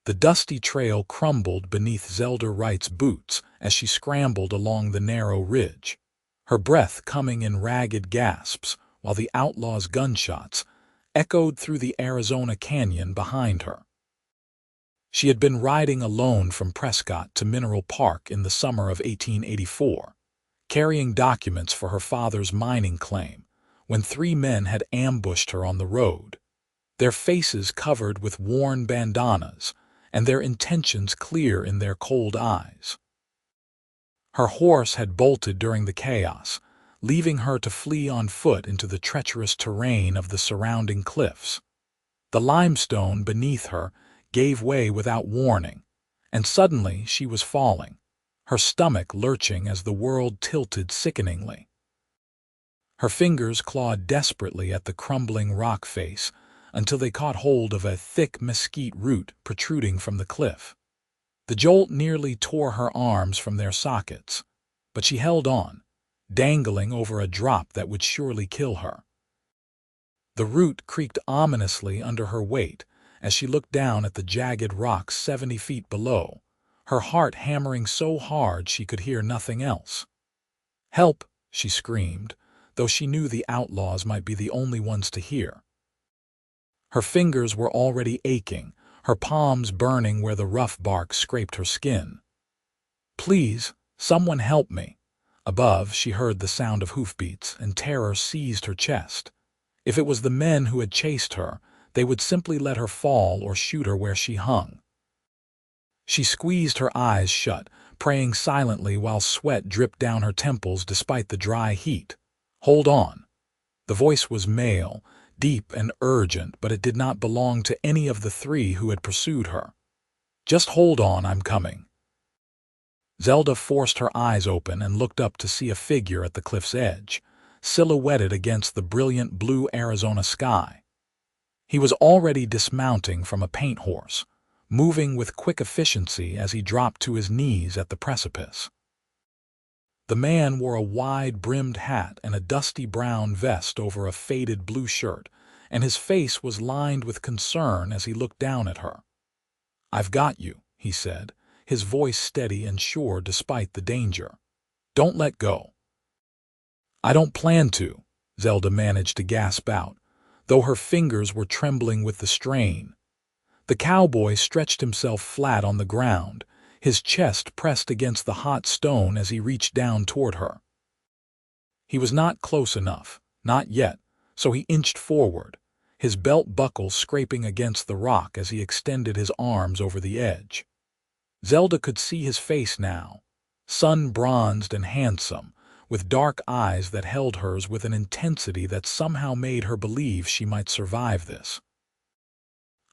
The dusty trail crumbled beneath Zelda Wright's boots as she scrambled along the narrow ridge, her breath coming in ragged gasps while the outlaw's gunshots echoed through the Arizona canyon behind her. She had been riding alone from Prescott to Mineral Park in the summer of 1884, carrying documents for her father's mining claim, when 3 men had ambushed her on the road, their faces covered with worn bandanas and their intentions clear in their cold eyes. Her horse had bolted during the chaos, leaving her to flee on foot into the treacherous terrain of the surrounding cliffs. The limestone beneath her gave way without warning, and suddenly she was falling, her stomach lurching as the world tilted sickeningly. Her fingers clawed desperately at the crumbling rock face until they caught hold of a thick mesquite root protruding from the cliff. The jolt nearly tore her arms from their sockets, but she held on, dangling over a drop that would surely kill her. The root creaked ominously under her weight as she looked down at the jagged rocks 70 feet below, her heart hammering so hard she could hear nothing else. "Help!" she screamed, though she knew the outlaws might be the only ones to hear. Her fingers were already aching, her palms burning where the rough bark scraped her skin. "Please, someone help me." Above, she heard the sound of hoofbeats, and terror seized her chest. If it was the men who had chased her, they would simply let her fall or shoot her where she hung. She squeezed her eyes shut, praying silently while sweat dripped down her temples despite the dry heat. "Hold on." The voice was male, deep and urgent, but it did not belong to any of the 3 who had pursued her. "Just hold on, I'm coming." Zelda forced her eyes open and looked up to see a figure at the cliff's edge, silhouetted against the brilliant blue Arizona sky. He was already dismounting from a paint horse, moving with quick efficiency as he dropped to his knees at the precipice. The man wore a wide-brimmed hat and a dusty brown vest over a faded blue shirt, and his face was lined with concern as he looked down at her. "I've got you," he said, his voice steady and sure despite the danger. "Don't let go." "I don't plan to," Zelda managed to gasp out, though her fingers were trembling with the strain. The cowboy stretched himself flat on the ground, his chest pressed against the hot stone as he reached down toward her. He was not close enough, not yet, so he inched forward, his belt buckle scraping against the rock as he extended his arms over the edge. Zelda could see his face now, sun-bronzed and handsome, with dark eyes that held hers with an intensity that somehow made her believe she might survive this.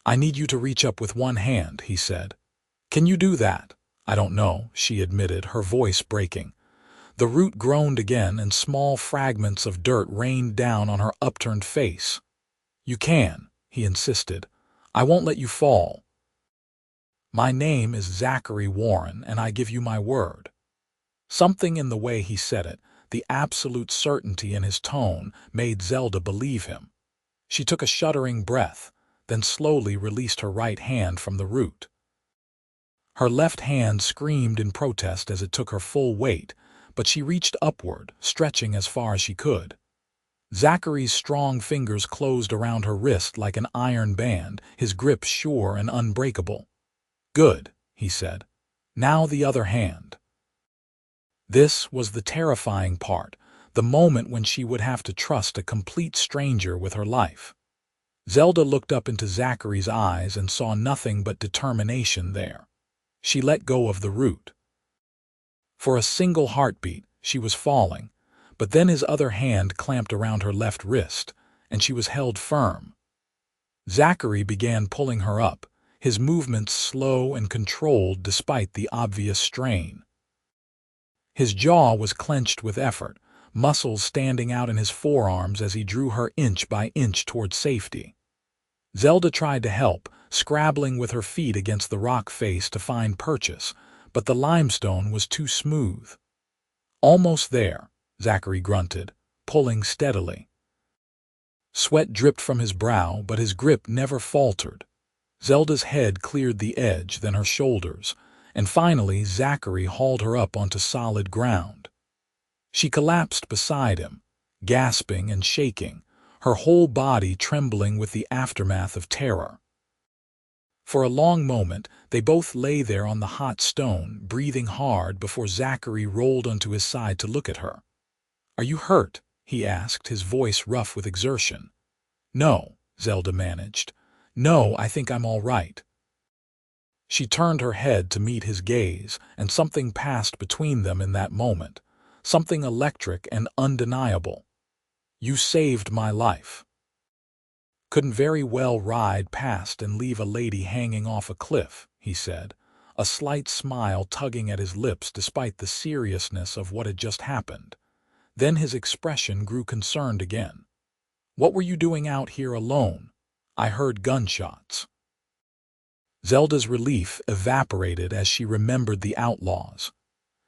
"I need you to reach up with one hand," he said. "Can you do that?" "I don't know," she admitted, her voice breaking. The root groaned again, and small fragments of dirt rained down on her upturned face. "You can," he insisted. "I won't let you fall." "My name is Zachary Warren, and I give you my word." Something in the way he said it, the absolute certainty in his tone, made Zelda believe him. She took a shuddering breath, then slowly released her right hand from the root. Her left hand screamed in protest as it took her full weight, but she reached upward, stretching as far as she could. Zachary's strong fingers closed around her wrist like an iron band, his grip sure and unbreakable. "Good," he said. "Now the other hand." This was the terrifying part, the moment when she would have to trust a complete stranger with her life. Zelda looked up into Zachary's eyes and saw nothing but determination there. She let go of the root. For a single heartbeat, she was falling, but then his other hand clamped around her left wrist, and she was held firm. Zachary began pulling her up, his movements slow and controlled despite the obvious strain. His jaw was clenched with effort, muscles standing out in his forearms as he drew her inch by inch toward safety. Zelda tried to help, scrabbling with her feet against the rock face to find purchase, but the limestone was too smooth. "Almost there," Zachary grunted, pulling steadily. Sweat dripped from his brow, but his grip never faltered. Zelda's head cleared the edge, then her shoulders, and finally Zachary hauled her up onto solid ground. She collapsed beside him, gasping and shaking, her whole body trembling with the aftermath of terror. For a long moment, they both lay there on the hot stone, breathing hard before Zachary rolled onto his side to look at her. "Are you hurt?" he asked, his voice rough with exertion. "No," Zelda managed. "No, I think I'm all right." She turned her head to meet his gaze, and something passed between them in that moment, something electric and undeniable. "You saved my life." "Couldn't very well ride past and leave a lady hanging off a cliff," he said, a slight smile tugging at his lips despite the seriousness of what had just happened. Then his expression grew concerned again. "What were you doing out here alone? I heard gunshots." Zelda's relief evaporated as she remembered the outlaws.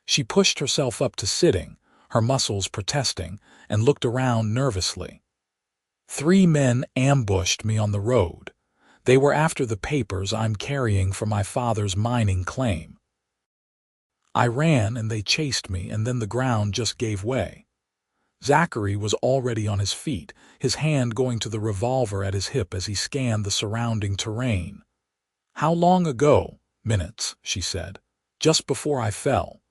She pushed herself up to sitting, her muscles protesting, and looked around nervously. "3 men ambushed me on the road. They were after the papers I'm carrying for my father's mining claim. I ran and they chased me, and then the ground just gave way." Zachary was already on his feet, his hand going to the revolver at his hip as he scanned the surrounding terrain. "How long ago?" "Minutes," she said. "Just before I fell."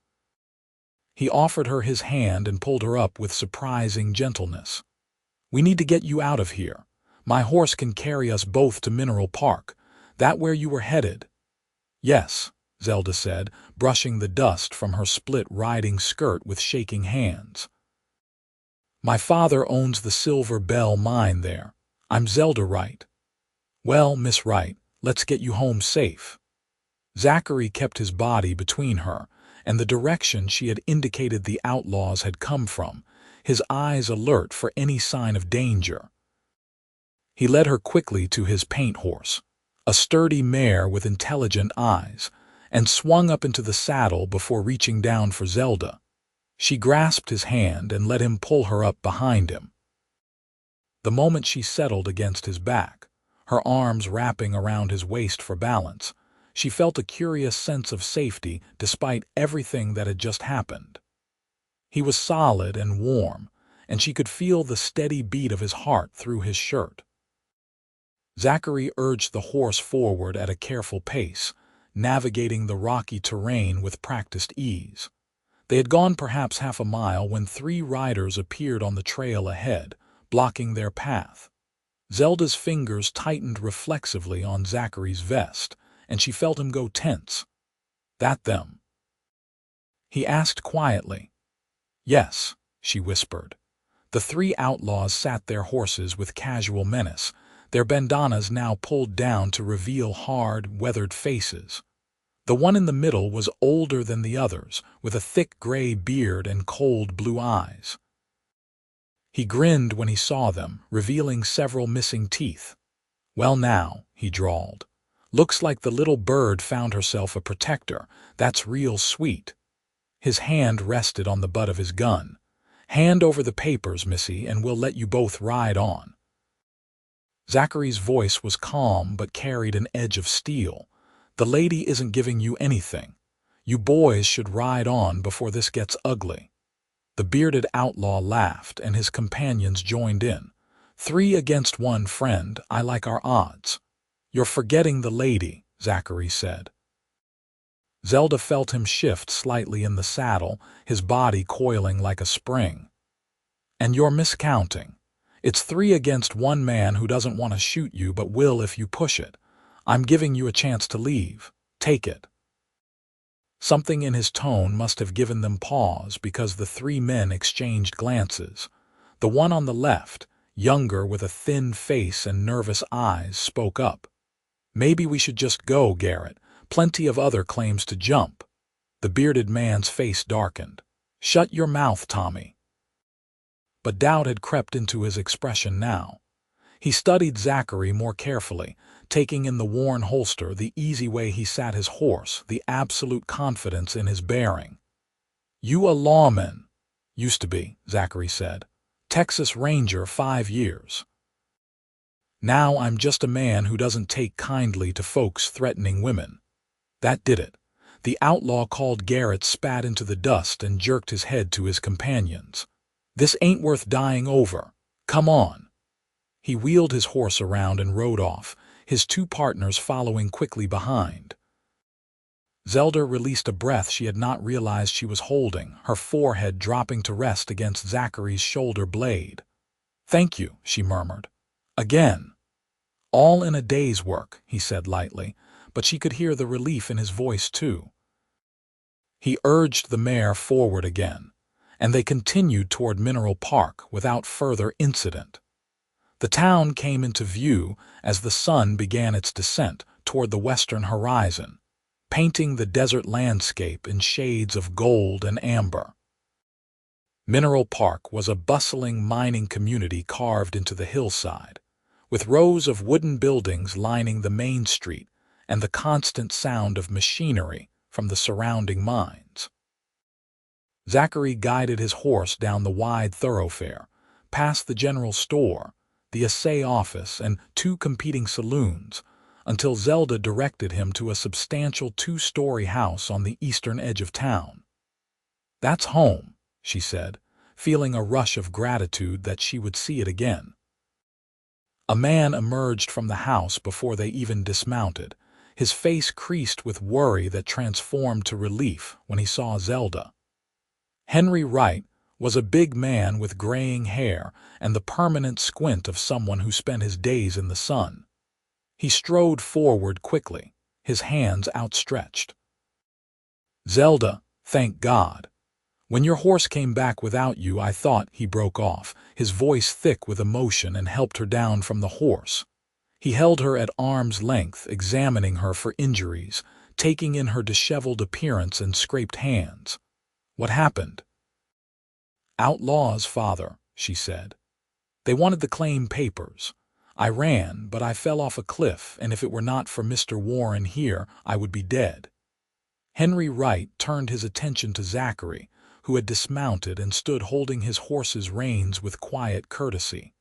He offered her his hand and pulled her up with surprising gentleness. "We need to get you out of here. My horse can carry us both to Mineral Park. That where you were headed?" "Yes," Zelda said, brushing the dust from her split riding skirt with shaking hands. "My father owns the Silver Bell mine there. I'm Zelda Wright." "Well, Miss Wright, let's get you home safe." Zachary kept his body between her and the direction she had indicated the outlaws had come from, his eyes alert for any sign of danger. He led her quickly to his paint horse, a sturdy mare with intelligent eyes, and swung up into the saddle before reaching down for Zelda. She grasped his hand and let him pull her up behind him. The moment she settled against his back, her arms wrapping around his waist for balance, she felt a curious sense of safety despite everything that had just happened. He was solid and warm, and she could feel the steady beat of his heart through his shirt. Zachary urged the horse forward at a careful pace, navigating the rocky terrain with practiced ease. They had gone perhaps half a mile when 3 riders appeared on the trail ahead, blocking their path. Zelda's fingers tightened reflexively on Zachary's vest, and she felt him go tense. "That them?" he asked quietly. "Yes," she whispered. The 3 outlaws sat their horses with casual menace, their bandanas now pulled down to reveal hard, weathered faces. The one in the middle was older than the others, with a thick gray beard and cold blue eyes. He grinned when he saw them, revealing several missing teeth. "Well now," he drawled. "Looks like the little bird found herself a protector. That's real sweet." His hand rested on the butt of his gun. "Hand over the papers, missy, and we'll let you both ride on." Zachary's voice was calm but carried an edge of steel. "The lady isn't giving you anything. You boys should ride on before this gets ugly." The bearded outlaw laughed, and his companions joined in. "3 against 1, friend. I like our odds." "You're forgetting the lady," Zachary said. Zelda felt him shift slightly in the saddle, his body coiling like a spring. "And you're miscounting. It's 3 against 1 man who doesn't want to shoot you but will if you push it. I'm giving you a chance to leave. Take it." Something in his tone must have given them pause because the 3 men exchanged glances. The one on the left, younger with a thin face and nervous eyes, spoke up. "Maybe we should just go, Garrett. Plenty of other claims to jump." The bearded man's face darkened. "Shut your mouth, Tommy." But doubt had crept into his expression now. He studied Zachary more carefully, taking in the worn holster, the easy way he sat his horse, the absolute confidence in his bearing. "You a lawman?" "Used to be," Zachary said. "Texas Ranger 5 years." Now I'm just a man who doesn't take kindly to folks threatening women. That did it. The outlaw called Garrett spat into the dust and jerked his head to his companions. This ain't worth dying over. Come on. He wheeled his horse around and rode off, his two partners following quickly behind. Zelda released a breath she had not realized she was holding, her forehead dropping to rest against Zachary's shoulder blade. "Thank you," she murmured. "Again." "All in a day's work," he said lightly, but she could hear the relief in his voice too. He urged the mare forward again, and they continued toward Mineral Park without further incident. The town came into view as the sun began its descent toward the western horizon, painting the desert landscape in shades of gold and amber. Mineral Park was a bustling mining community carved into the hillside, with rows of wooden buildings lining the main street and the constant sound of machinery from the surrounding mines. Zachary guided his horse down the wide thoroughfare, past the general store, the assay office, and two competing saloons, until Zelda directed him to a substantial two-story house on the eastern edge of town. "That's home," she said, feeling a rush of gratitude that she would see it again. A man emerged from the house before they even dismounted, his face creased with worry that transformed to relief when he saw Zelda. Henry Wright was a big man with graying hair and the permanent squint of someone who spent his days in the sun. He strode forward quickly, his hands outstretched. "Zelda, thank God. When your horse came back without you, I thought," he broke off, his voice thick with emotion, and helped her down from the horse. He held her at arm's length, examining her for injuries, taking in her disheveled appearance and scraped hands. "What happened?" "Outlaws, father," she said. "They wanted the claim papers. I ran, but I fell off a cliff, and if it were not for Mr. Warren here, I would be dead." Henry Wright turned his attention to Zachary, who had dismounted and stood holding his horse's reins with quiet courtesy.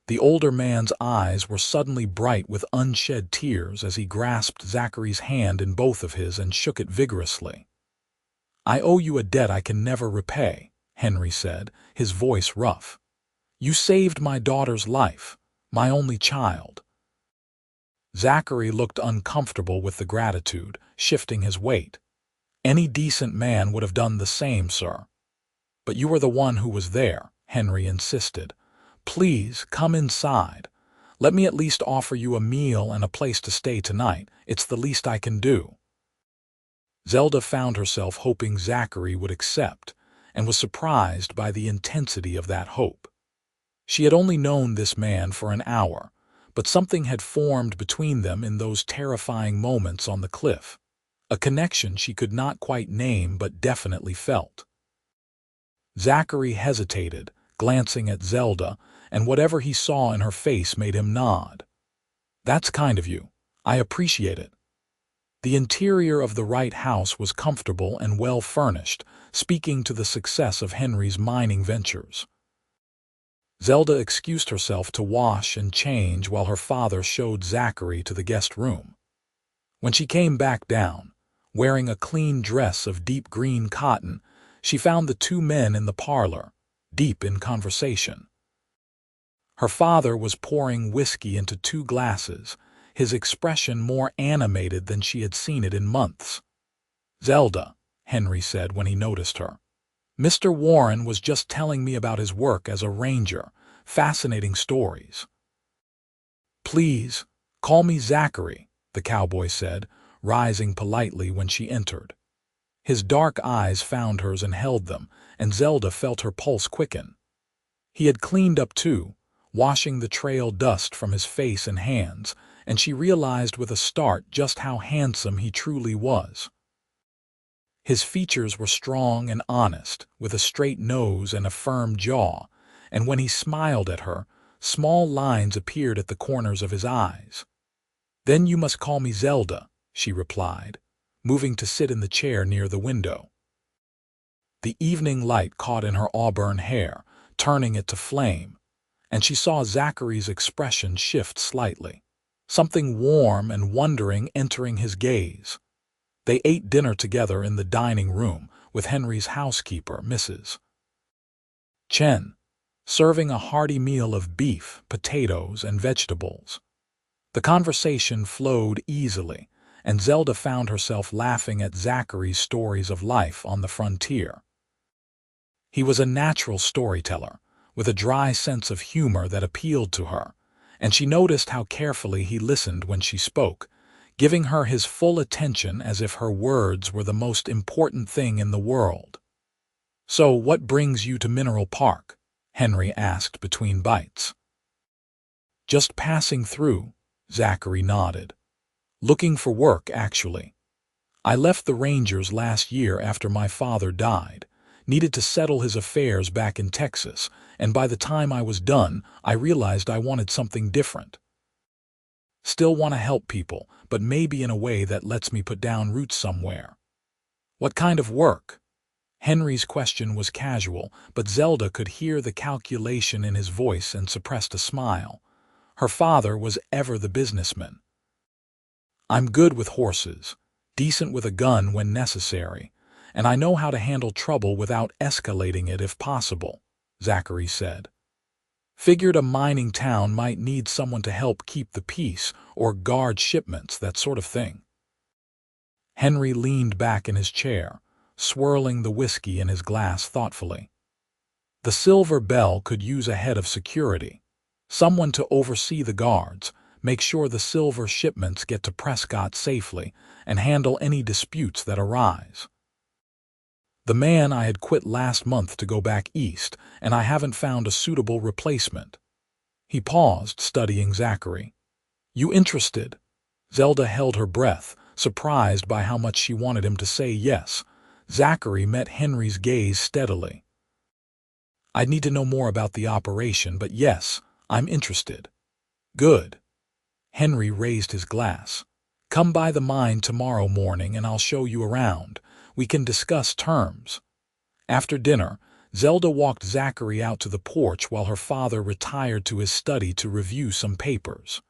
The older man's eyes were suddenly bright with unshed tears as he grasped Zachary's hand in both of his and shook it vigorously. "I owe you a debt I can never repay," Henry said, his voice rough. "You saved my daughter's life, my only child." Zachary looked uncomfortable with the gratitude, shifting his weight. "Any decent man would have done the same, sir." "But you were the one who was there," Henry insisted. "Please, come inside. Let me at least offer you a meal and a place to stay tonight. It's the least I can do." Zelda found herself hoping Zachary would accept, and was surprised by the intensity of that hope. She had only known this man for an hour, but something had formed between them in those terrifying moments on the cliff, a connection she could not quite name but definitely felt. Zachary hesitated, glancing at Zelda, and whatever he saw in her face made him nod. "That's kind of you. I appreciate it." The interior of the Wright house was comfortable and well furnished, speaking to the success of Henry's mining ventures. Zelda excused herself to wash and change while her father showed Zachary to the guest room. When she came back down, wearing a clean dress of deep green cotton, she found the two men in the parlor, deep in conversation. Her father was pouring whiskey into two glasses, his expression more animated than she had seen it in months. "Zelda," Henry said when he noticed her, "Mr. Warren was just telling me about his work as a ranger. Fascinating stories." "Please, call me Zachary," the cowboy said, rising politely when she entered. His dark eyes found hers and held them, and Zelda felt her pulse quicken. He had cleaned up too, washing the trail dust from his face and hands, and she realized with a start just how handsome he truly was. His features were strong and honest, with a straight nose and a firm jaw, and when he smiled at her, small lines appeared at the corners of his eyes. "Then you must call me Zelda," she replied, moving to sit in the chair near the window. The evening light caught in her auburn hair, turning it to flame, and she saw Zachary's expression shift slightly, something warm and wondering entering his gaze. They ate dinner together in the dining room with Henry's housekeeper, Mrs. Chen, serving a hearty meal of beef, potatoes, and vegetables. The conversation flowed easily, and Zelda found herself laughing at Zachary's stories of life on the frontier. He was a natural storyteller, with a dry sense of humor that appealed to her, and she noticed how carefully he listened when she spoke, giving her his full attention as if her words were the most important thing in the world. "So what brings you to Mineral Park?" Henry asked between bites. "Just passing through," Zachary nodded. "Looking for work, actually. I left the Rangers last year after my father died, needed to settle his affairs back in Texas, and by the time I was done, I realized I wanted something different. Still want to help people, but maybe in a way that lets me put down roots somewhere." "What kind of work?" Henry's question was casual, but Zelda could hear the calculation in his voice and suppressed a smile. Her father was ever the businessman. "I'm good with horses, decent with a gun when necessary, and I know how to handle trouble without escalating it if possible," Zachary said. "Figured a mining town might need someone to help keep the peace or guard shipments, that sort of thing." Henry leaned back in his chair, swirling the whiskey in his glass thoughtfully. "The Silver Bell could use a head of security, someone to oversee the guards, make sure the silver shipments get to Prescott safely, and handle any disputes that arise. The man I had quit last month to go back east, and I haven't found a suitable replacement." He paused, studying Zachary. "You interested?" Zelda held her breath, surprised by how much she wanted him to say yes. Zachary met Henry's gaze steadily. "I'd need to know more about the operation, but yes, I'm interested." "Good." Henry raised his glass. "Come by the mine tomorrow morning and I'll show you around. We can discuss terms." After dinner, Zelda walked Zachary out to the porch while her father retired to his study to review some papers.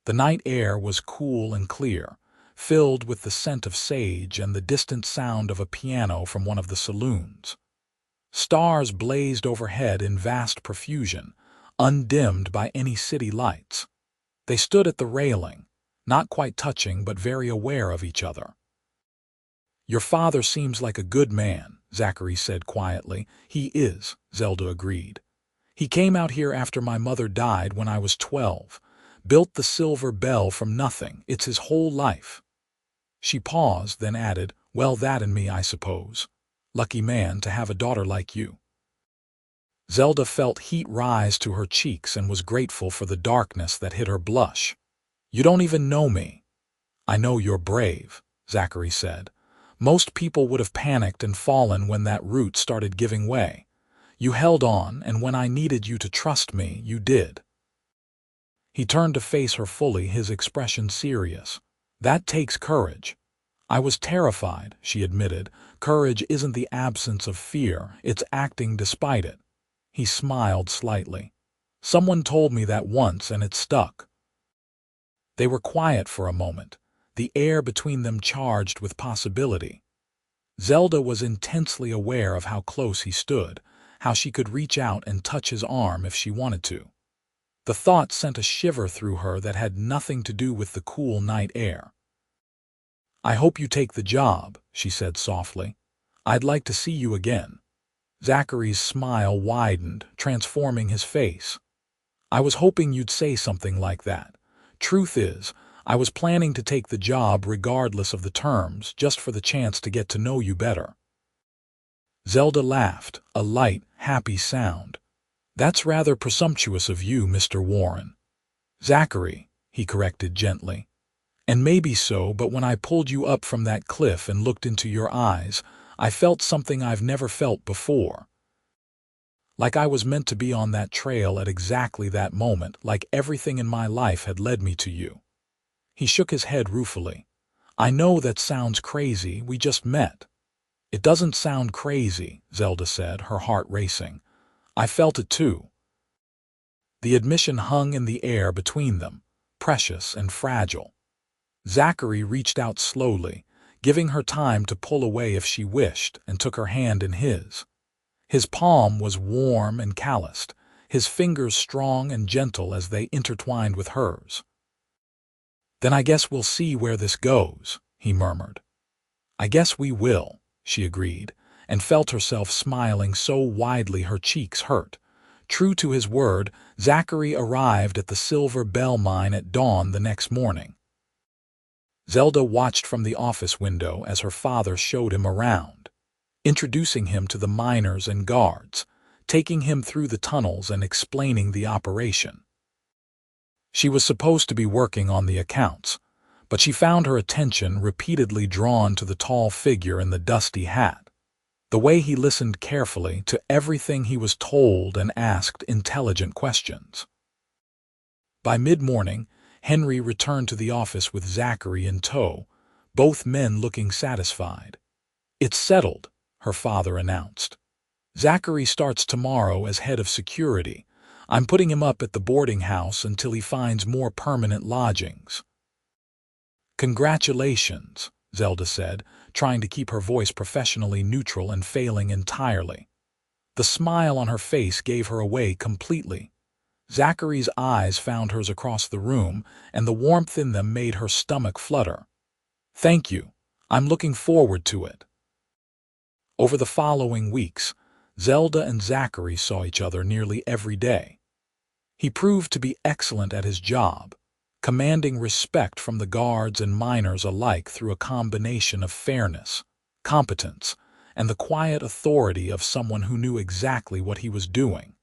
The night air was cool and clear, filled with the scent of sage and the distant sound of a piano from one of the saloons. Stars blazed overhead in vast profusion, undimmed by any city lights. They stood at the railing, not quite touching but very aware of each other. "Your father seems like a good man," Zachary said quietly. "He is," Zelda agreed. "He came out here after my mother died when I was 12. Built the Silver Bell from nothing. It's his whole life." She paused, then added, "Well, that and me, I suppose. Lucky man to have a daughter like you." Zelda felt heat rise to her cheeks and was grateful for the darkness that hid her blush. "You don't even know me." "I know you're brave," Zachary said. "Most people would have panicked and fallen when that root started giving way. You held on, and when I needed you to trust me, you did." He turned to face her fully, his expression serious. "That takes courage." "I was terrified," she admitted. "Courage isn't the absence of fear, it's acting despite it." He smiled slightly. "Someone told me that once, and it stuck." They were quiet for a moment, the air between them charged with possibility. Zelda was intensely aware of how close he stood, how she could reach out and touch his arm if she wanted to. The thought sent a shiver through her that had nothing to do with the cool night air. "I hope you take the job," she said softly. "I'd like to see you again." Zachary's smile widened, transforming his face. "I was hoping you'd say something like that. Truth is, I was planning to take the job regardless of the terms, just for the chance to get to know you better." Zelda laughed, a light, happy sound. "That's rather presumptuous of you, Mr. Warren." "Zachary," he corrected gently. "And maybe so, but when I pulled you up from that cliff and looked into your eyes, I felt something I've never felt before. Like I was meant to be on that trail at exactly that moment, like everything in my life had led me to you." He shook his head ruefully. "I know that sounds crazy, we just met." "It doesn't sound crazy," Zelda said, her heart racing. "I felt it too." The admission hung in the air between them, precious and fragile. Zachary reached out slowly, giving her time to pull away if she wished, and took her hand in his. His palm was warm and calloused, his fingers strong and gentle as they intertwined with hers. "Then I guess we'll see where this goes," he murmured. "I guess we will," she agreed, and felt herself smiling so widely her cheeks hurt. True to his word, Zachary arrived at the Silver Bell mine at dawn the next morning. Zelda watched from the office window as her father showed him around, introducing him to the miners and guards, taking him through the tunnels and explaining the operation. She was supposed to be working on the accounts, but she found her attention repeatedly drawn to the tall figure in the dusty hat. The way he listened carefully to everything he was told and asked intelligent questions. By mid-morning, Henry returned to the office with Zachary in tow, both men looking satisfied. "It's settled," her father announced. "Zachary starts tomorrow as head of security. I'm putting him up at the boarding house until he finds more permanent lodgings." "Congratulations," Zelda said, trying to keep her voice professionally neutral and failing entirely. The smile on her face gave her away completely. Zachary's eyes found hers across the room, and the warmth in them made her stomach flutter. "Thank you. I'm looking forward to it." Over the following weeks, Zelda and Zachary saw each other nearly every day. He proved to be excellent at his job, commanding respect from the guards and miners alike through a combination of fairness, competence, and the quiet authority of someone who knew exactly what he was doing.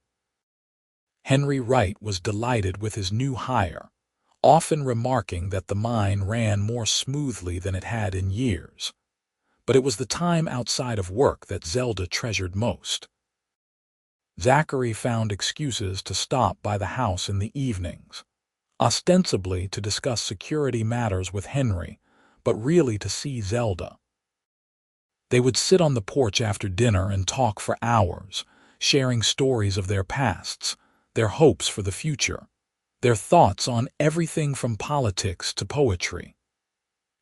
Henry Wright was delighted with his new hire, often remarking that the mine ran more smoothly than it had in years. But it was the time outside of work that Zelda treasured most. Zachary found excuses to stop by the house in the evenings, ostensibly to discuss security matters with Henry, but really to see Zelda. They would sit on the porch after dinner and talk for hours, sharing stories of their pasts, their hopes for the future, their thoughts on everything from politics to poetry.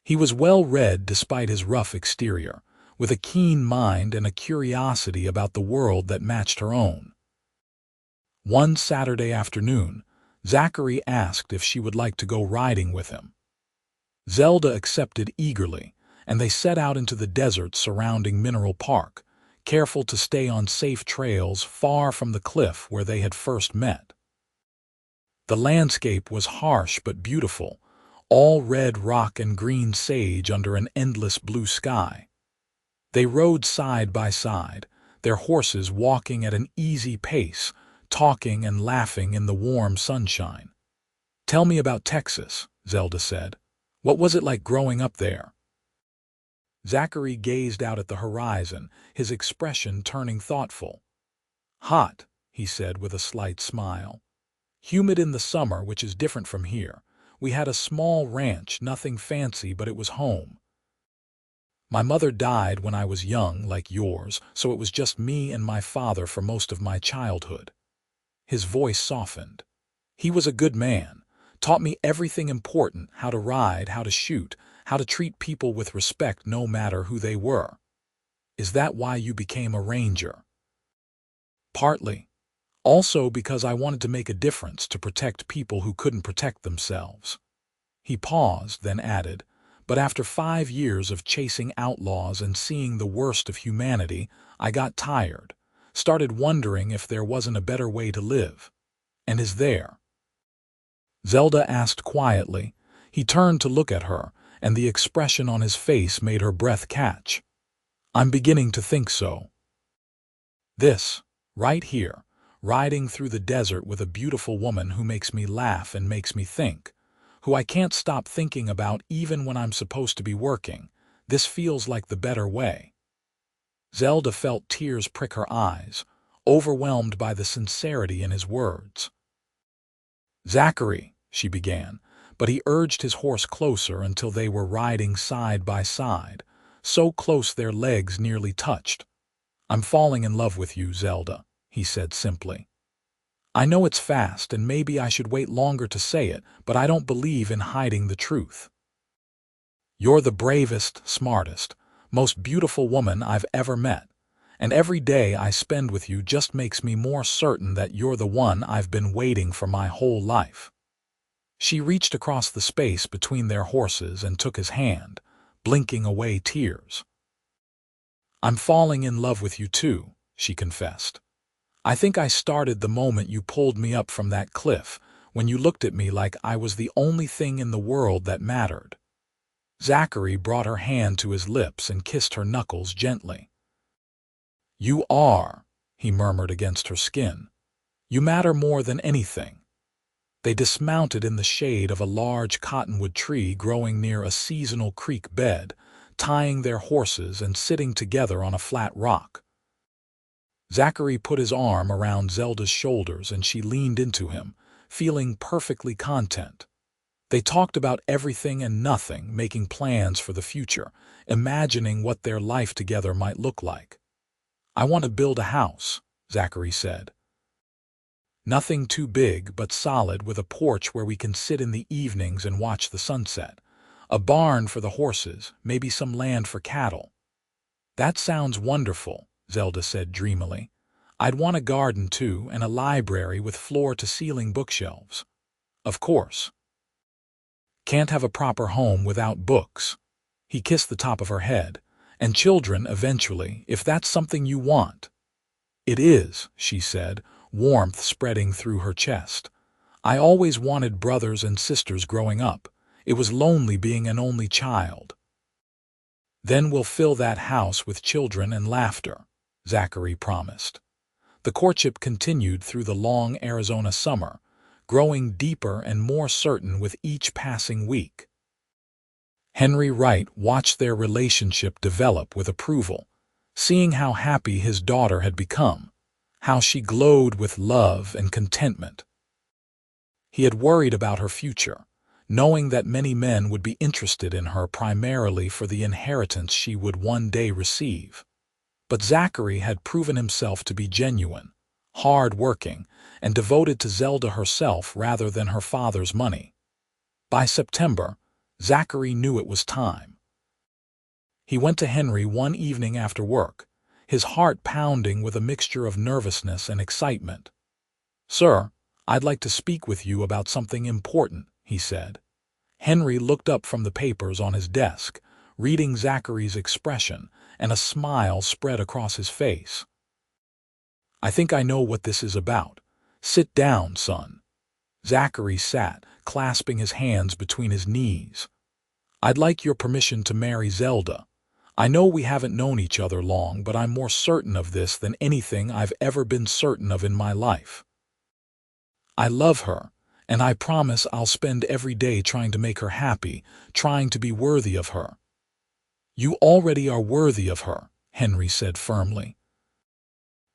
He was well-read despite his rough exterior, with a keen mind and a curiosity about the world that matched her own. One Saturday afternoon, Zachary asked if she would like to go riding with him. Zelda accepted eagerly, and they set out into the desert surrounding Mineral Park, careful to stay on safe trails far from the cliff where they had first met. The landscape was harsh but beautiful, all red rock and green sage under an endless blue sky. They rode side by side, their horses walking at an easy pace, talking and laughing in the warm sunshine. "Tell me about Texas," Zelda said. "What was it like growing up there?" Zachary gazed out at the horizon, his expression turning thoughtful. "Hot," he said with a slight smile. "Humid in the summer, which is different from here. We had a small ranch, nothing fancy, but it was home. My mother died when I was young, like yours, so it was just me and my father for most of my childhood." His voice softened. "He was a good man, taught me everything important, how to ride, how to shoot, how to treat people with respect no matter who they were." "Is that why you became a ranger?" "Partly. Also because I wanted to make a difference, to protect people who couldn't protect themselves." He paused, then added, "But after 5 years of chasing outlaws and seeing the worst of humanity, I got tired, started wondering if there wasn't a better way to live. And is there?" Zelda asked quietly. He turned to look at her, and the expression on his face made her breath catch. "I'm beginning to think so. This, right here, riding through the desert with a beautiful woman who makes me laugh and makes me think, who I can't stop thinking about even when I'm supposed to be working, this feels like the better way." Zelda felt tears prick her eyes, overwhelmed by the sincerity in his words. "Zachary," she began, but he urged his horse closer until they were riding side by side, so close their legs nearly touched. "I'm falling in love with you, Zelda," he said simply. I know it's fast and maybe I should wait longer to say it, but I don't believe in hiding the truth. You're the bravest, smartest, most beautiful woman I've ever met, and every day I spend with you just makes me more certain that you're the one I've been waiting for my whole life." She reached across the space between their horses and took his hand, blinking away tears. "I'm falling in love with you too," she confessed. "I think I started the moment you pulled me up from that cliff, when you looked at me like I was the only thing in the world that mattered." Zachary brought her hand to his lips and kissed her knuckles gently. "You are," he murmured against her skin. "You matter more than anything." They dismounted in the shade of a large cottonwood tree growing near a seasonal creek bed, tying their horses and sitting together on a flat rock. Zachary put his arm around Zelda's shoulders and she leaned into him, feeling perfectly content. They talked about everything and nothing, making plans for the future, imagining what their life together might look like. "I want to build a house," Zachary said. "Nothing too big but solid, with a porch where we can sit in the evenings and watch the sunset. A barn for the horses, maybe some land for cattle." "That sounds wonderful," Zelda said dreamily. "I'd want a garden too, and a library with floor-to-ceiling bookshelves." "Of course. Can't have a proper home without books." He kissed the top of her head. "And children eventually, if that's something you want." "It is," she said, warmth spreading through her chest. "I always wanted brothers and sisters growing up. It was lonely being an only child." "Then we'll fill that house with children and laughter," Zachary promised. The courtship continued through the long Arizona summer, growing deeper and more certain with each passing week. Henry Wright watched their relationship develop with approval, seeing how happy his daughter had become, how she glowed with love and contentment. He had worried about her future, knowing that many men would be interested in her primarily for the inheritance she would one day receive. But Zachary had proven himself to be genuine, hard-working, and devoted to Zelda herself rather than her father's money. By September, Zachary knew it was time. He went to Henry one evening after work, his heart pounding with a mixture of nervousness and excitement. "Sir, I'd like to speak with you about something important," he said. Henry looked up from the papers on his desk, reading Zachary's expression, and a smile spread across his face. "I think I know what this is about. Sit down, son." Zachary sat, clasping his hands between his knees. "I'd like your permission to marry Zelda. I know we haven't known each other long, but I'm more certain of this than anything I've ever been certain of in my life. I love her, and I promise I'll spend every day trying to make her happy, trying to be worthy of her." "You already are worthy of her," Henry said firmly.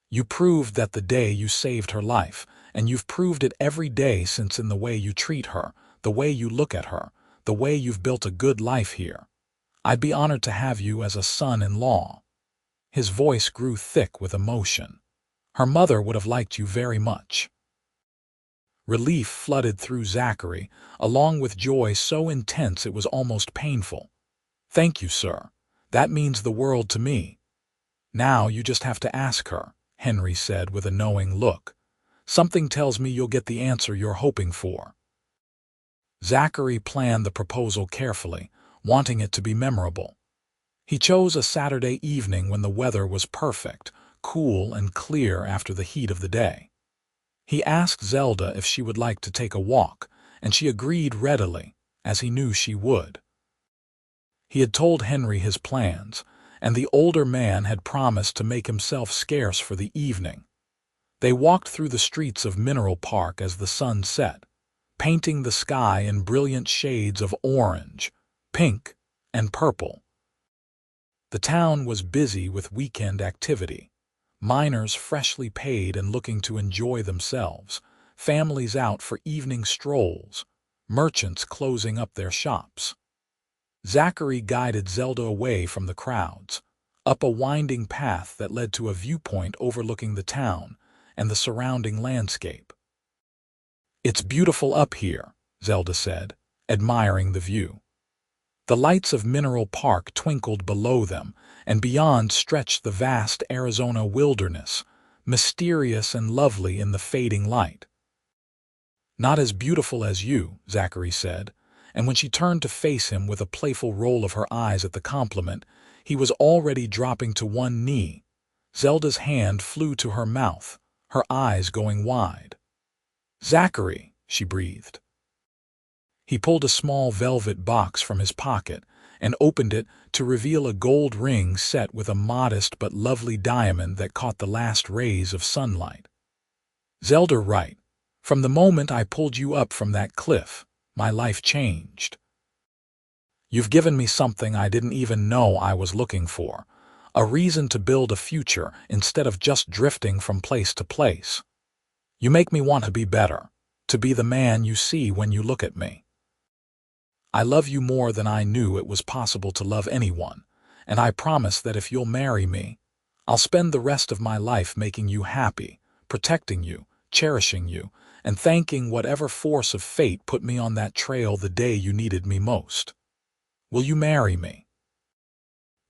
"You proved that the day you saved her life, and you've proved it every day since, in the way you treat her, the way you look at her, the way you've built a good life here. I'd be honored to have you as a son-in-law." His voice grew thick with emotion. "Her mother would have liked you very much." Relief flooded through Zachary, along with joy so intense it was almost painful. "Thank you, sir. That means the world to me." "Now you just have to ask her," Henry said with a knowing look. "Something tells me you'll get the answer you're hoping for." Zachary planned the proposal carefully, wanting it to be memorable. He chose a Saturday evening when the weather was perfect, cool and clear after the heat of the day. He asked Zelda if she would like to take a walk, and she agreed readily, as he knew she would. He had told Henry his plans, and the older man had promised to make himself scarce for the evening. They walked through the streets of Mineral Park as the sun set, painting the sky in brilliant shades of orange, pink, and purple. The town was busy with weekend activity. Miners freshly paid and looking to enjoy themselves, families out for evening strolls, merchants closing up their shops. Zachary guided Zelda away from the crowds, up a winding path that led to a viewpoint overlooking the town and the surrounding landscape. "It's beautiful up here," Zelda said, admiring the view. The lights of Mineral Park twinkled below them, and beyond stretched the vast Arizona wilderness, mysterious and lovely in the fading light. "Not as beautiful as you," Zachary said, and when she turned to face him with a playful roll of her eyes at the compliment, he was already dropping to one knee. Zelda's hand flew to her mouth, her eyes going wide. "Zachary," she breathed. He pulled a small velvet box from his pocket and opened it to reveal a gold ring set with a modest but lovely diamond that caught the last rays of sunlight. "Zelda Wright, from the moment I pulled you up from that cliff, my life changed. You've given me something I didn't even know I was looking for, a reason to build a future instead of just drifting from place to place. You make me want to be better, to be the man you see when you look at me. I love you more than I knew it was possible to love anyone, and I promise that if you'll marry me, I'll spend the rest of my life making you happy, protecting you, cherishing you, and thanking whatever force of fate put me on that trail the day you needed me most. Will you marry me?"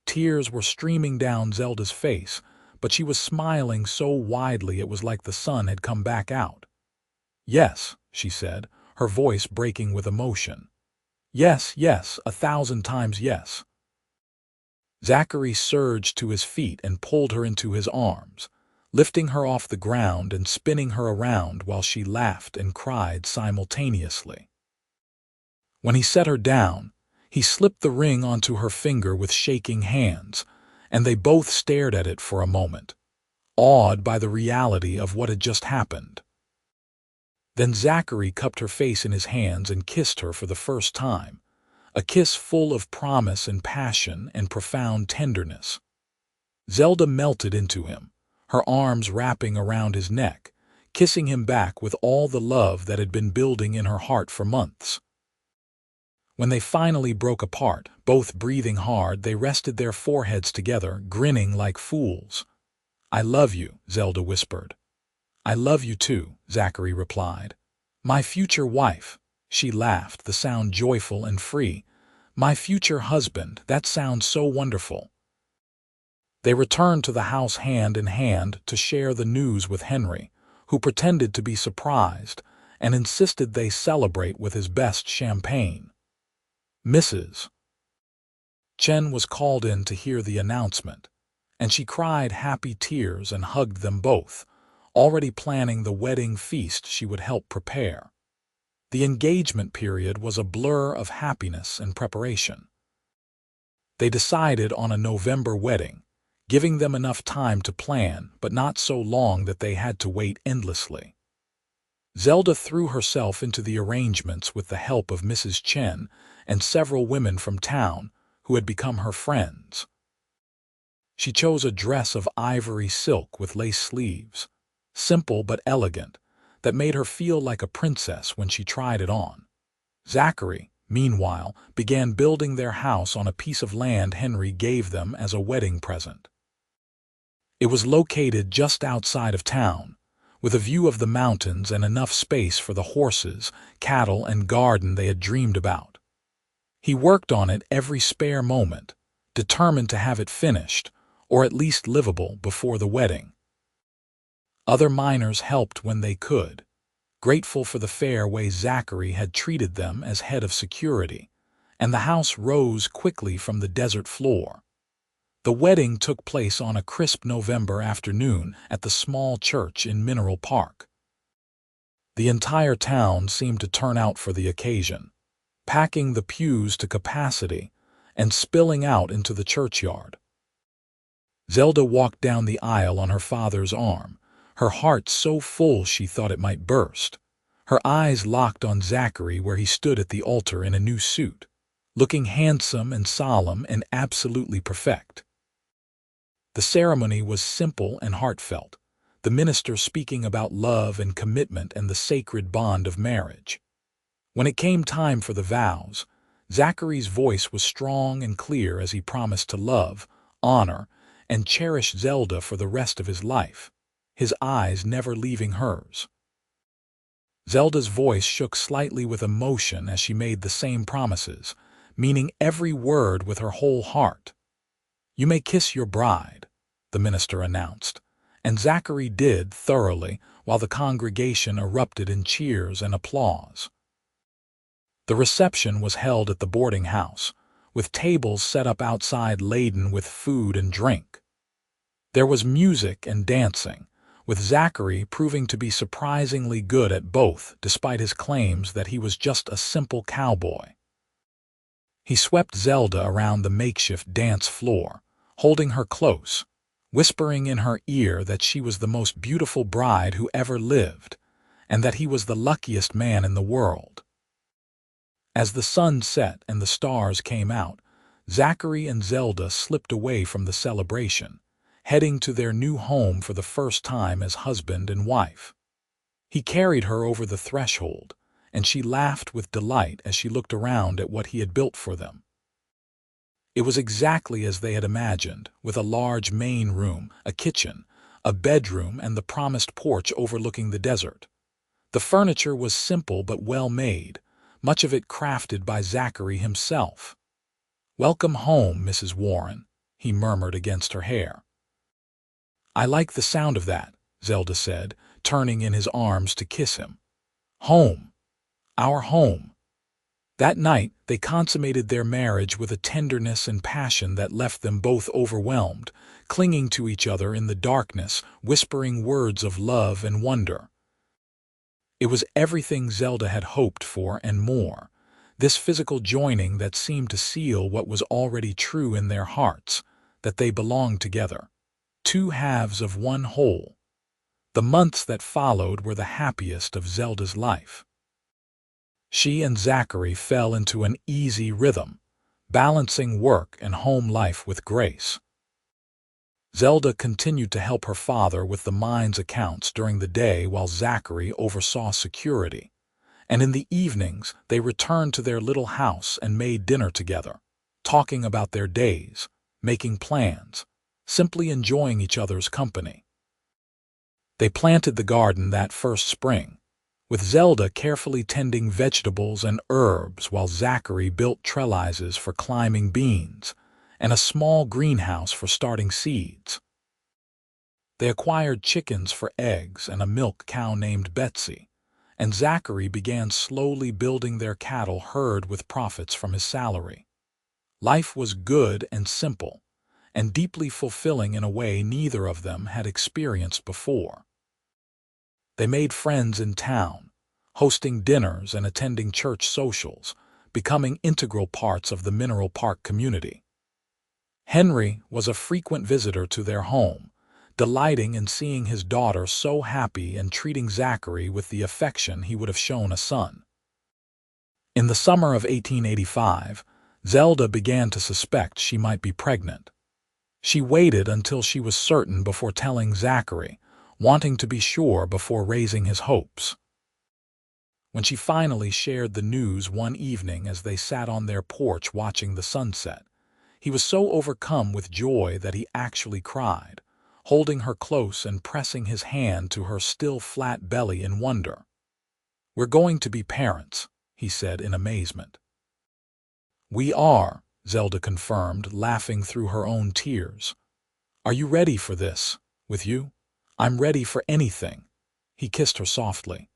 Tears were streaming down Zelda's face, but she was smiling so widely it was like the sun had come back out. "Yes," she said, her voice breaking with emotion. "Yes, yes, 1,000 times yes." Zachary surged to his feet and pulled her into his arms, lifting her off the ground and spinning her around while she laughed and cried simultaneously. When he set her down, he slipped the ring onto her finger with shaking hands, and they both stared at it for a moment, awed by the reality of what had just happened. Then Zachary cupped her face in his hands and kissed her for the first time, a kiss full of promise and passion and profound tenderness. Zelda melted into him, her arms wrapping around his neck, kissing him back with all the love that had been building in her heart for months. When they finally broke apart, both breathing hard, they rested their foreheads together, grinning like fools. "I love you," Zelda whispered. "I love you too," Zachary replied. "My future wife," she laughed, the sound joyful and free. "My future husband, that sounds so wonderful." They returned to the house hand in hand to share the news with Henry, who pretended to be surprised and insisted they celebrate with his best champagne. Mrs. Chen was called in to hear the announcement, and she cried happy tears and hugged them both, already planning the wedding feast she would help prepare. The engagement period was a blur of happiness and preparation. They decided on a November wedding, giving them enough time to plan, but not so long that they had to wait endlessly. Zelda threw herself into the arrangements with the help of Mrs. Chen and several women from town who had become her friends. She chose a dress of ivory silk with lace sleeves, simple but elegant, that made her feel like a princess when she tried it on. Zachary, meanwhile, began building their house on a piece of land Henry gave them as a wedding present. It was located just outside of town, with a view of the mountains and enough space for the horses, cattle, and garden they had dreamed about. He worked on it every spare moment, determined to have it finished, or at least livable, before the wedding. Other miners helped when they could, grateful for the fair way Zachary had treated them as head of security, and the house rose quickly from the desert floor. The wedding took place on a crisp November afternoon at the small church in Mineral Park. The entire town seemed to turn out for the occasion, packing the pews to capacity and spilling out into the churchyard. Zelda walked down the aisle on her father's arm, her heart so full she thought it might burst. Her eyes locked on Zachary where he stood at the altar in a new suit, looking handsome and solemn and absolutely perfect. The ceremony was simple and heartfelt, the minister speaking about love and commitment and the sacred bond of marriage. When it came time for the vows, Zachary's voice was strong and clear as he promised to love, honor, and cherish Zelda for the rest of his life, his eyes never leaving hers. Zelda's voice shook slightly with emotion as she made the same promises, meaning every word with her whole heart. "You may kiss your bride," the minister announced, and Zachary did thoroughly, while the congregation erupted in cheers and applause. The reception was held at the boarding house, with tables set up outside laden with food and drink. There was music and dancing, with Zachary proving to be surprisingly good at both despite his claims that he was just a simple cowboy. He swept Zelda around the makeshift dance floor, holding her close, whispering in her ear that she was the most beautiful bride who ever lived, and that he was the luckiest man in the world. As the sun set and the stars came out, Zachary and Zelda slipped away from the celebration, heading to their new home for the first time as husband and wife. He carried her over the threshold, and she laughed with delight as she looked around at what he had built for them. It was exactly as they had imagined, with a large main room, a kitchen, a bedroom, and the promised porch overlooking the desert. The furniture was simple but well made, much of it crafted by Zachary himself. "Welcome home, Mrs. Warren," he murmured against her hair. "I like the sound of that," Zelda said, turning in his arms to kiss him. "Home. Our home." That night, they consummated their marriage with a tenderness and passion that left them both overwhelmed, clinging to each other in the darkness, whispering words of love and wonder. It was everything Zelda had hoped for and more, this physical joining that seemed to seal what was already true in their hearts, that they belonged together. Two halves of one whole. The months that followed were the happiest of Zelda's life. She and Zachary fell into an easy rhythm, balancing work and home life with grace. Zelda continued to help her father with the mine's accounts during the day while Zachary oversaw security, and in the evenings they returned to their little house and made dinner together, talking about their days, making plans, simply enjoying each other's company. They planted the garden that first spring, with Zelda carefully tending vegetables and herbs while Zachary built trellises for climbing beans and a small greenhouse for starting seeds. They acquired chickens for eggs and a milk cow named Betsy, and Zachary began slowly building their cattle herd with profits from his salary. Life was good and simple, and deeply fulfilling in a way neither of them had experienced before. They made friends in town, hosting dinners and attending church socials, becoming integral parts of the Mineral Park community. Henry was a frequent visitor to their home, delighting in seeing his daughter so happy and treating Zachary with the affection he would have shown a son. In the summer of 1885, Zelda began to suspect she might be pregnant. She waited until she was certain before telling Zachary, wanting to be sure before raising his hopes. When she finally shared the news one evening as they sat on their porch watching the sunset, he was so overcome with joy that he actually cried, holding her close and pressing his hand to her still flat belly in wonder. "We're going to be parents," he said in amazement. "We are," Zelda confirmed, laughing through her own tears. "Are you ready for this? With you? I'm ready for anything." He kissed her softly.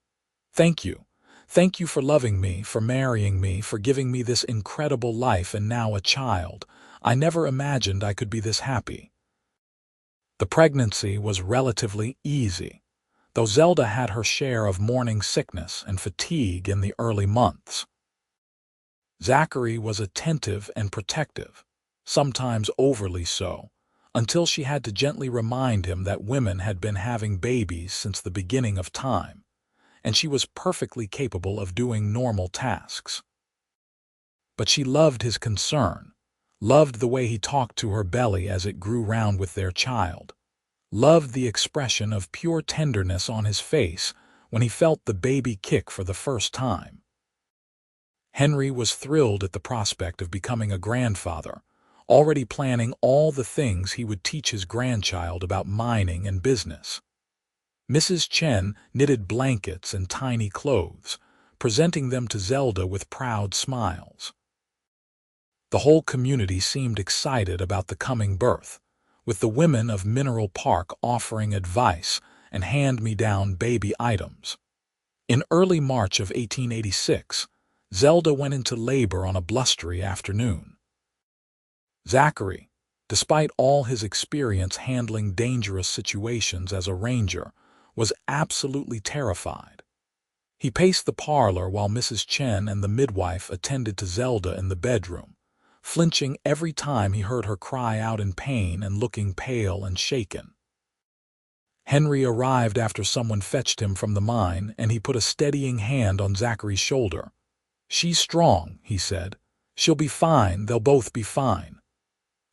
"Thank you. Thank you for loving me, for marrying me, for giving me this incredible life and now a child. I never imagined I could be this happy." The pregnancy was relatively easy, though Zelda had her share of morning sickness and fatigue in the early months. Zachary was attentive and protective, sometimes overly so, until she had to gently remind him that women had been having babies since the beginning of time, and she was perfectly capable of doing normal tasks. But she loved his concern, loved the way he talked to her belly as it grew round with their child, loved the expression of pure tenderness on his face when he felt the baby kick for the first time. Henry was thrilled at the prospect of becoming a grandfather, already planning all the things he would teach his grandchild about mining and business. Mrs. Chen knitted blankets and tiny clothes, presenting them to Zelda with proud smiles. The whole community seemed excited about the coming birth, with the women of Mineral Park offering advice and hand-me-down baby items. In early March of 1886, Zelda went into labor on a blustery afternoon. Zachary, despite all his experience handling dangerous situations as a ranger, was absolutely terrified. He paced the parlor while Mrs. Chen and the midwife attended to Zelda in the bedroom, flinching every time he heard her cry out in pain and looking pale and shaken. Henry arrived after someone fetched him from the mine, and he put a steadying hand on Zachary's shoulder. "She's strong," he said. "She'll be fine, they'll both be fine."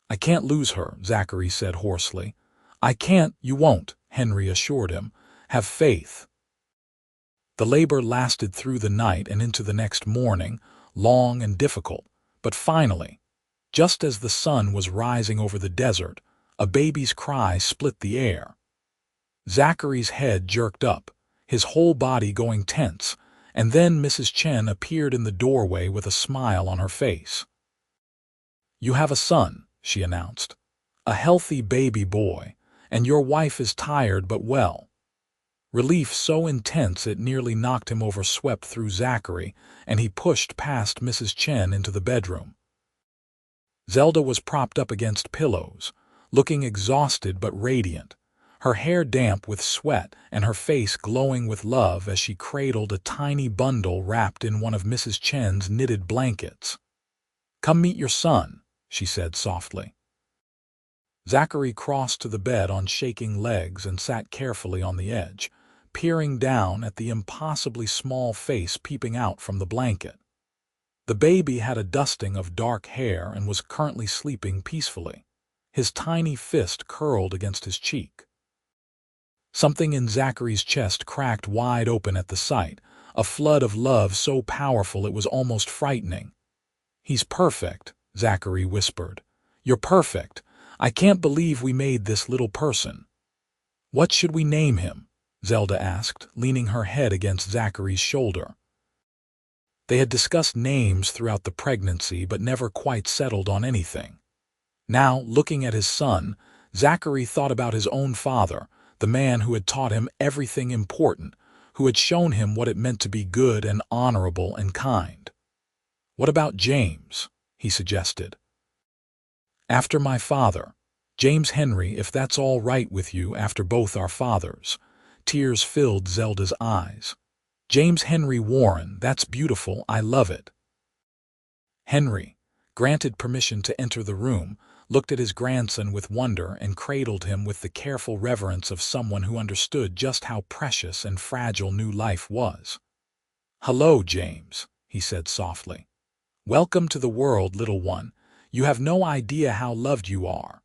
"I can't lose her," Zachary said hoarsely. "I can't, you won't," Henry assured him. "Have faith." The labor lasted through the night and into the next morning, long and difficult, but finally, just as the sun was rising over the desert, a baby's cry split the air. Zachary's head jerked up, his whole body going tense, and then Mrs. Chen appeared in the doorway with a smile on her face. "You have a son," she announced. "A healthy baby boy, and your wife is tired but well." Relief so intense it nearly knocked him over swept through Zachary, and he pushed past Mrs. Chen into the bedroom. Zelda was propped up against pillows, looking exhausted but radiant, her hair damp with sweat and her face glowing with love as she cradled a tiny bundle wrapped in one of Mrs. Chen's knitted blankets. "Come meet your son," she said softly. Zachary crossed to the bed on shaking legs and sat carefully on the edge, peering down at the impossibly small face peeping out from the blanket. The baby had a dusting of dark hair and was currently sleeping peacefully, his tiny fist curled against his cheek. Something in Zachary's chest cracked wide open at the sight, a flood of love so powerful it was almost frightening. "He's perfect," Zachary whispered. "You're perfect. I can't believe we made this little person." "What should we name him?" Zelda asked, leaning her head against Zachary's shoulder. They had discussed names throughout the pregnancy but never quite settled on anything. Now, looking at his son, Zachary thought about his own father, the man who had taught him everything important, who had shown him what it meant to be good and honorable and kind. "What about James?" he suggested. "After my father. James Henry, if that's all right with you after both our fathers." Tears filled Zelda's eyes. "James Henry Warren, that's beautiful, I love it." Henry, granted permission to enter the room, looked at his grandson with wonder and cradled him with the careful reverence of someone who understood just how precious and fragile new life was. "Hello, James," he said softly. "Welcome to the world, little one. You have no idea how loved you are."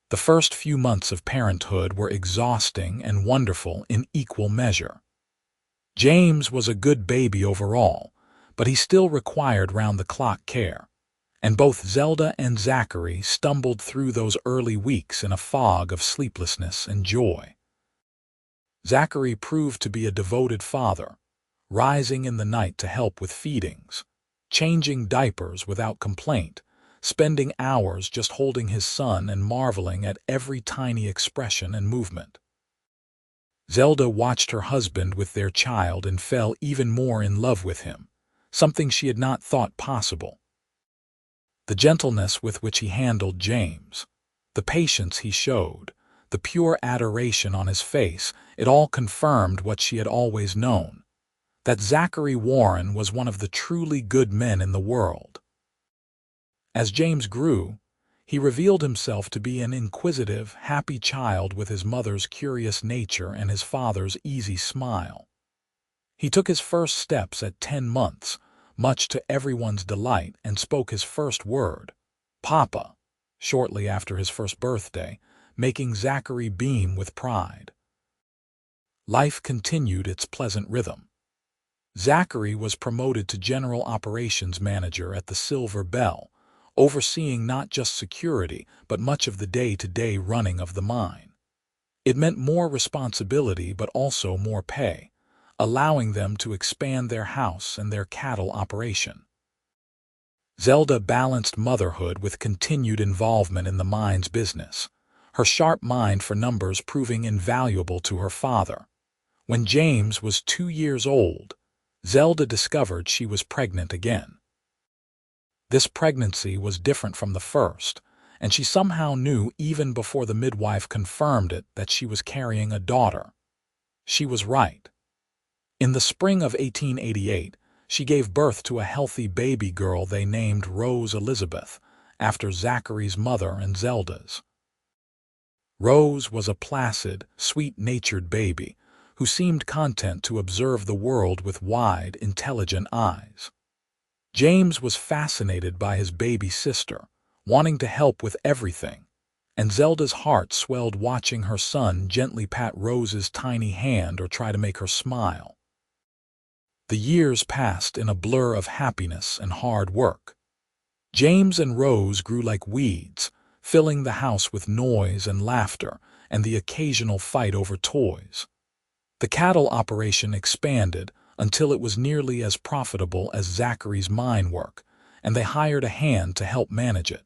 The first few months of parenthood were exhausting and wonderful in equal measure. James was a good baby overall, but he still required round-the-clock care, and both Zelda and Zachary stumbled through those early weeks in a fog of sleeplessness and joy. Zachary proved to be a devoted father, rising in the night to help with feedings, changing diapers without complaint, spending hours just holding his son and marveling at every tiny expression and movement. Zelda watched her husband with their child and fell even more in love with him, something she had not thought possible. The gentleness with which he handled James, the patience he showed, the pure adoration on his face, it all confirmed what she had always known, that Zachary Warren was one of the truly good men in the world. As James grew, he revealed himself to be an inquisitive, happy child with his mother's curious nature and his father's easy smile. He took his first steps at 10 months, much to everyone's delight, and spoke his first word, "Papa," shortly after his first birthday, making Zachary beam with pride. Life continued its pleasant rhythm. Zachary was promoted to General Operations Manager at the Silver Bell, overseeing not just security but much of the day-to-day running of the mine. It meant more responsibility but also more pay, allowing them to expand their house and their cattle operation. Zelda balanced motherhood with continued involvement in the mine's business, her sharp mind for numbers proving invaluable to her father. When James was 2 years old, Zelda discovered she was pregnant again. This pregnancy was different from the first, and she somehow knew even before the midwife confirmed it that she was carrying a daughter. She was right. In the spring of 1888, she gave birth to a healthy baby girl they named Rose Elizabeth, after Zachary's mother and Zelda's. Rose was a placid, sweet-natured baby who seemed content to observe the world with wide, intelligent eyes. James was fascinated by his baby sister, wanting to help with everything, and Zelda's heart swelled watching her son gently pat Rose's tiny hand or try to make her smile. The years passed in a blur of happiness and hard work. James and Rose grew like weeds, filling the house with noise and laughter and the occasional fight over toys. The cattle operation expanded until it was nearly as profitable as Zachary's mine work, and they hired a hand to help manage it.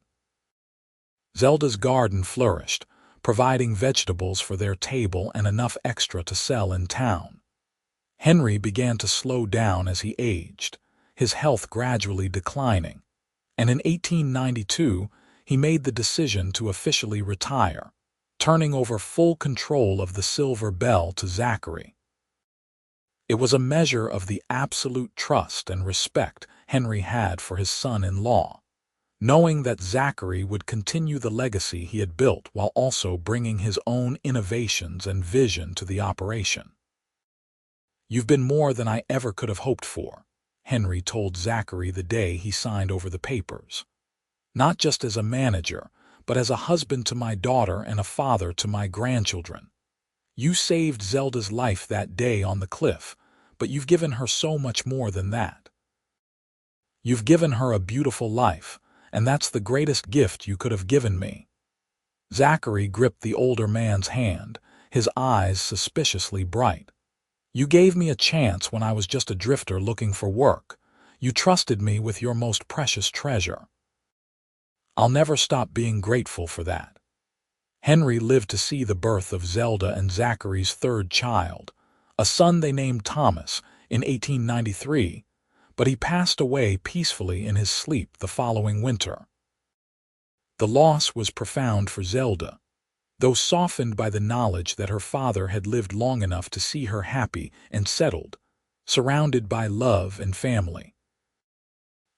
Zelda's garden flourished, providing vegetables for their table and enough extra to sell in town. Henry began to slow down as he aged, his health gradually declining, and in 1892 he made the decision to officially retire, turning over full control of the Silver Bell to Zachary. It was a measure of the absolute trust and respect Henry had for his son-in-law, knowing that Zachary would continue the legacy he had built while also bringing his own innovations and vision to the operation. "You've been more than I ever could have hoped for," Henry told Zachary the day he signed over the papers. "Not just as a manager, but as a husband to my daughter and a father to my grandchildren. You saved Zelda's life that day on the cliff, but you've given her so much more than that. You've given her a beautiful life, and that's the greatest gift you could have given me." Zachary gripped the older man's hand, his eyes suspiciously bright. "You gave me a chance when I was just a drifter looking for work. You trusted me with your most precious treasure. I'll never stop being grateful for that." Henry lived to see the birth of Zelda and Zachary's third child, a son they named Thomas, in 1893, but he passed away peacefully in his sleep the following winter. The loss was profound for Zelda, though softened by the knowledge that her father had lived long enough to see her happy and settled, surrounded by love and family.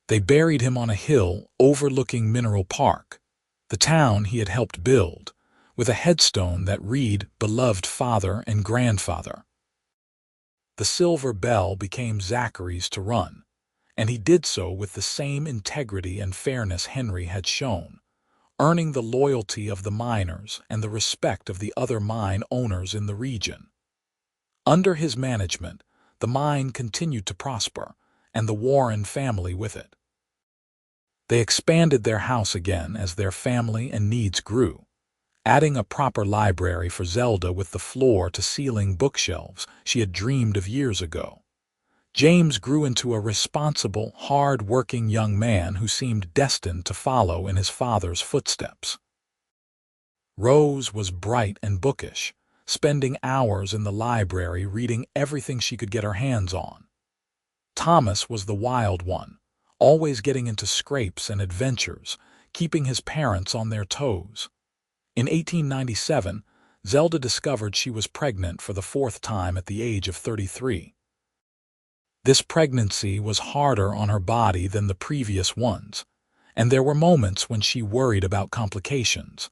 They buried him on a hill overlooking Mineral Park, the town he had helped build, with a headstone that read, "Beloved Father and Grandfather." The Silver Bell became Zachary's to run, and he did so with the same integrity and fairness Henry had shown, earning the loyalty of the miners and the respect of the other mine owners in the region. Under his management, the mine continued to prosper, and the Warren family with it. They expanded their house again as their family and needs grew, adding a proper library for Zelda with the floor-to-ceiling bookshelves she had dreamed of years ago. James grew into a responsible, hard-working young man who seemed destined to follow in his father's footsteps. Rose was bright and bookish, spending hours in the library reading everything she could get her hands on. Thomas was the wild one, always getting into scrapes and adventures, keeping his parents on their toes. In 1897, Zelda discovered she was pregnant for the fourth time at the age of 33. This pregnancy was harder on her body than the previous ones, and there were moments when she worried about complications.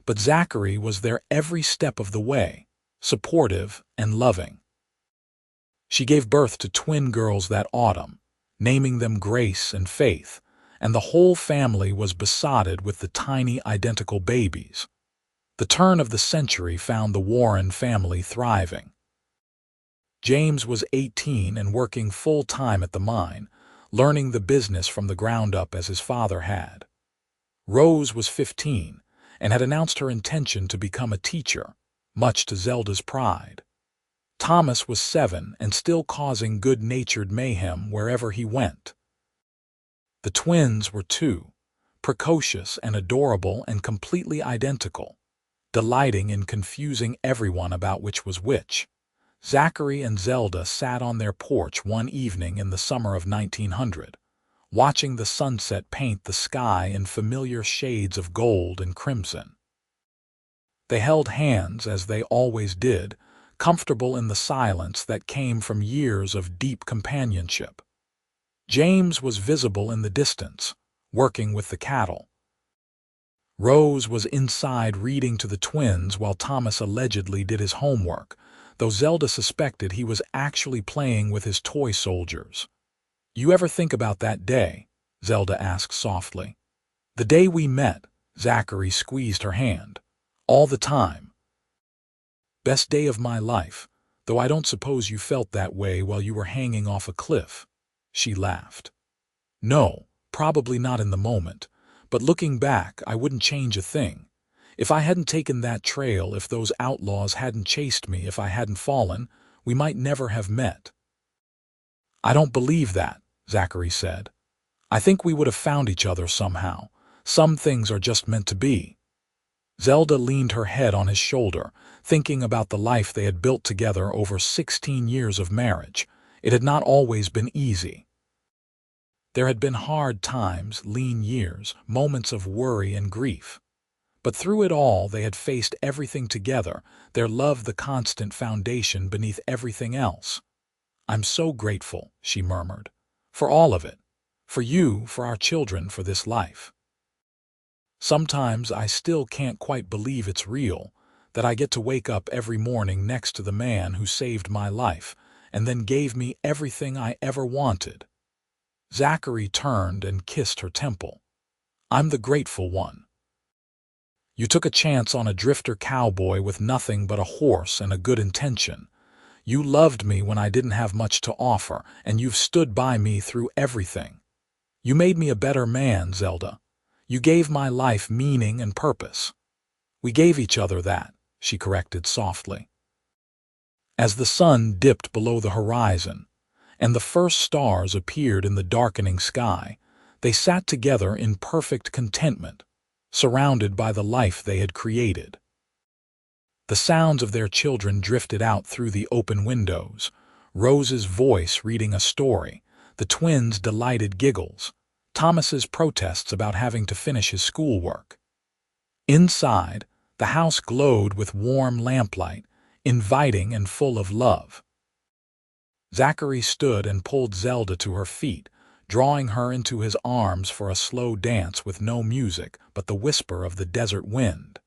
But Zachary was there every step of the way, supportive and loving. She gave birth to twin girls that autumn, naming them Grace and Faith, and the whole family was besotted with the tiny identical babies. The turn of the century found the Warren family thriving. James was 18 and working full-time at the mine, learning the business from the ground up as his father had. Rose was 15 and had announced her intention to become a teacher, much to Zelda's pride. Thomas was 7 and still causing good-natured mayhem wherever he went. The twins were 2, precocious and adorable and completely identical, delighting in confusing everyone about which was which. Zachary and Zelda sat on their porch one evening in the summer of 1900, watching the sunset paint the sky in familiar shades of gold and crimson. They held hands, as they always did, comfortable in the silence that came from years of deep companionship. James was visible in the distance, working with the cattle. Rose was inside reading to the twins while Thomas allegedly did his homework, though Zelda suspected he was actually playing with his toy soldiers. "You ever think about that day?" Zelda asked softly. "The day we met," Zachary squeezed her hand. "All the time. Best day of my life, though I don't suppose you felt that way while you were hanging off a cliff." She laughed. "No, probably not in the moment, but looking back, I wouldn't change a thing. If I hadn't taken that trail, if those outlaws hadn't chased me, if I hadn't fallen, we might never have met." "I don't believe that," Zachary said. "I think we would have found each other somehow. Some things are just meant to be." Zelda leaned her head on his shoulder, thinking about the life they had built together over 16 years of marriage. It had not always been easy. There had been hard times, lean years, moments of worry and grief. But through it all, they had faced everything together, their love the constant foundation beneath everything else. "I'm so grateful," she murmured, "for all of it. For you, for our children, for this life. Sometimes I still can't quite believe it's real, that I get to wake up every morning next to the man who saved my life and then gave me everything I ever wanted." Zachary turned and kissed her temple. "I'm the grateful one. You took a chance on a drifter cowboy with nothing but a horse and a good intention. You loved me when I didn't have much to offer, and you've stood by me through everything. You made me a better man, Zelda. You gave my life meaning and purpose." "We gave each other that," she corrected softly. As the sun dipped below the horizon, and the first stars appeared in the darkening sky, they sat together in perfect contentment, surrounded by the life they had created. The sounds of their children drifted out through the open windows, Rose's voice reading a story, the twins' delighted giggles, Thomas's protests about having to finish his schoolwork. Inside, the house glowed with warm lamplight, inviting and full of love. Zachary stood and pulled Zelda to her feet, drawing her into his arms for a slow dance with no music but the whisper of the desert wind.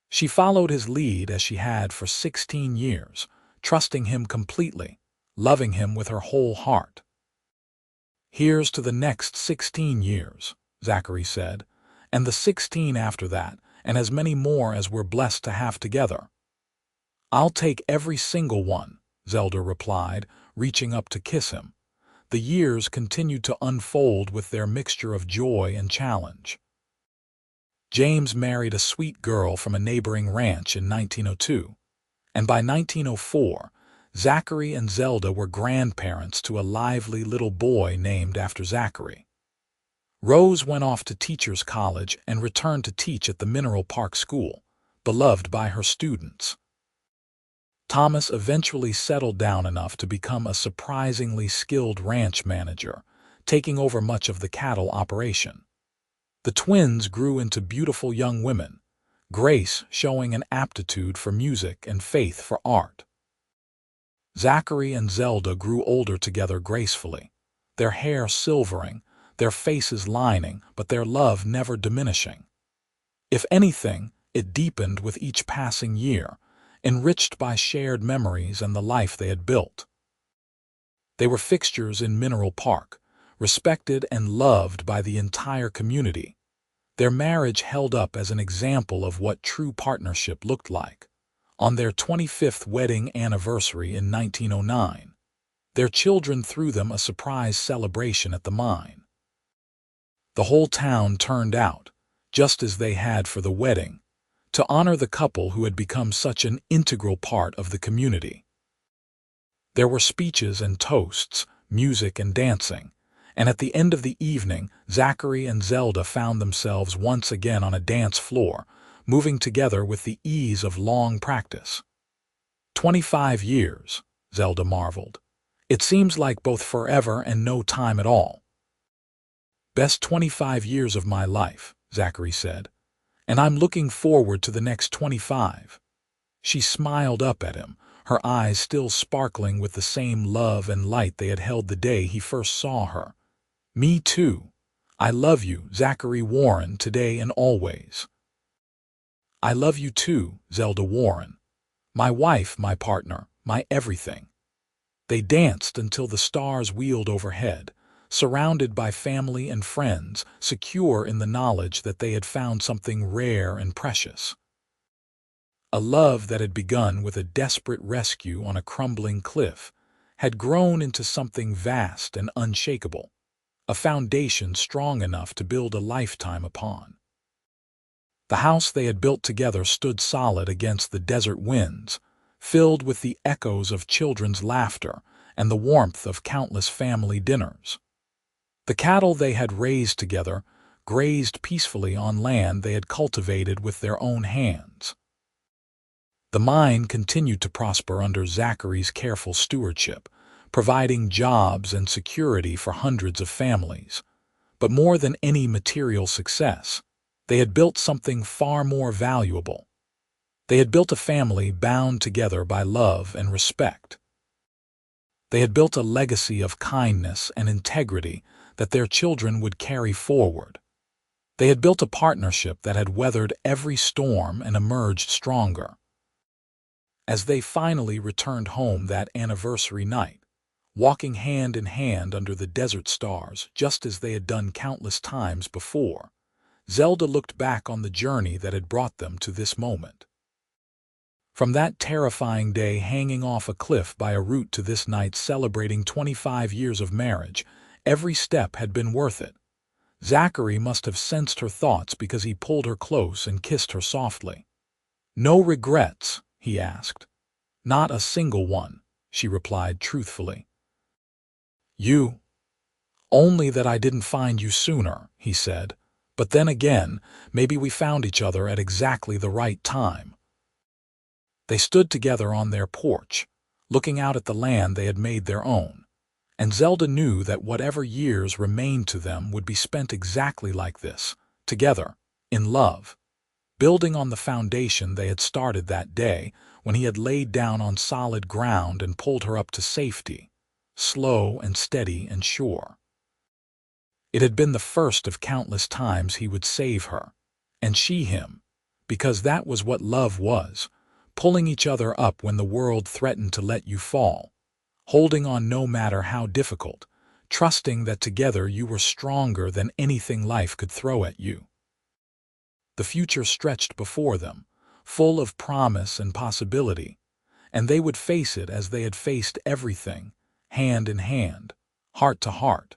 She followed his lead as she had for 16 years, trusting him completely, loving him with her whole heart. "Here's to the next 16 years," Zachary said, "and the 16 after that, and as many more as we're blessed to have together." "I'll take every single one," Zelda replied, reaching up to kiss him. The years continued to unfold with their mixture of joy and challenge. James married a sweet girl from a neighboring ranch in 1902, and by 1904, Zachary and Zelda were grandparents to a lively little boy named after Zachary. Rose went off to teachers' college and returned to teach at the Mineral Park School, beloved by her students. Thomas eventually settled down enough to become a surprisingly skilled ranch manager, taking over much of the cattle operation. The twins grew into beautiful young women, Grace showing an aptitude for music and Faith for art. Zachary and Zelda grew older together gracefully, their hair silvering, their faces lining, but their love never diminishing. If anything, it deepened with each passing year, enriched by shared memories and the life they had built. They were fixtures in Mineral Park, respected and loved by the entire community. Their marriage held up as an example of what true partnership looked like. On their 25th wedding anniversary in 1909, their children threw them a surprise celebration at the mine. The whole town turned out, just as they had for the wedding, to honor the couple who had become such an integral part of the community. There were speeches and toasts, music and dancing, and at the end of the evening, Zachary and Zelda found themselves once again on a dance floor, moving together with the ease of long practice. 25 years, Zelda marveled. It seems like both forever and no time at all. Best 25 years of my life, Zachary said, and I'm looking forward to the next 25. She smiled up at him, her eyes still sparkling with the same love and light they had held the day he first saw her. Me too. I love you, Zachary Warren, today and always. I love you too, Zelda Warren. My wife, my partner, my everything. They danced until the stars wheeled overhead, surrounded by family and friends, secure in the knowledge that they had found something rare and precious. A love that had begun with a desperate rescue on a crumbling cliff had grown into something vast and unshakable, a foundation strong enough to build a lifetime upon. The house they had built together stood solid against the desert winds, filled with the echoes of children's laughter and the warmth of countless family dinners. The cattle they had raised together grazed peacefully on land they had cultivated with their own hands. The mine continued to prosper under Zachary's careful stewardship, providing jobs and security for hundreds of families. But more than any material success, they had built something far more valuable. They had built a family bound together by love and respect. They had built a legacy of kindness and integrity that their children would carry forward. They had built a partnership that had weathered every storm and emerged stronger. As they finally returned home that anniversary night, walking hand in hand under the desert stars just as they had done countless times before, Zelda looked back on the journey that had brought them to this moment. From that terrifying day hanging off a cliff by a root to this night celebrating 25 years of marriage, every step had been worth it. Zachary must have sensed her thoughts because he pulled her close and kissed her softly. "No regrets?" he asked. "Not a single one," she replied truthfully. "You? Only that I didn't find you sooner," he said. "But then again, maybe we found each other at exactly the right time." They stood together on their porch, looking out at the land they had made their own, and Zelda knew that whatever years remained to them would be spent exactly like this, together, in love, building on the foundation they had started that day when he had laid down on solid ground and pulled her up to safety, slow and steady and sure. It had been the first of countless times he would save her, and she him, because that was what love was, pulling each other up when the world threatened to let you fall, holding on no matter how difficult, trusting that together you were stronger than anything life could throw at you. The future stretched before them, full of promise and possibility, and they would face it as they had faced everything, hand in hand, heart to heart.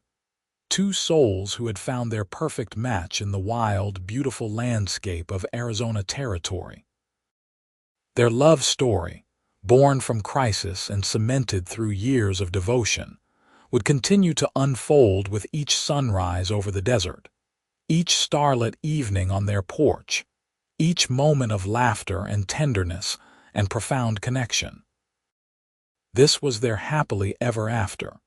Two souls who had found their perfect match in the wild, beautiful landscape of Arizona territory. Their love story, born from crisis and cemented through years of devotion, would continue to unfold with each sunrise over the desert, each starlit evening on their porch, each moment of laughter and tenderness and profound connection. This was their happily ever after,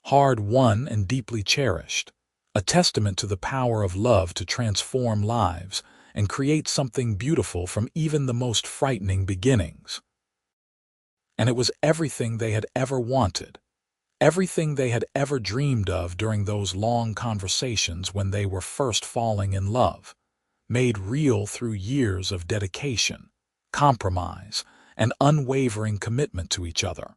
hard-won and deeply cherished, a testament to the power of love to transform lives and create something beautiful from even the most frightening beginnings. And it was everything they had ever wanted, everything they had ever dreamed of during those long conversations when they were first falling in love, made real through years of dedication, compromise, and unwavering commitment to each other.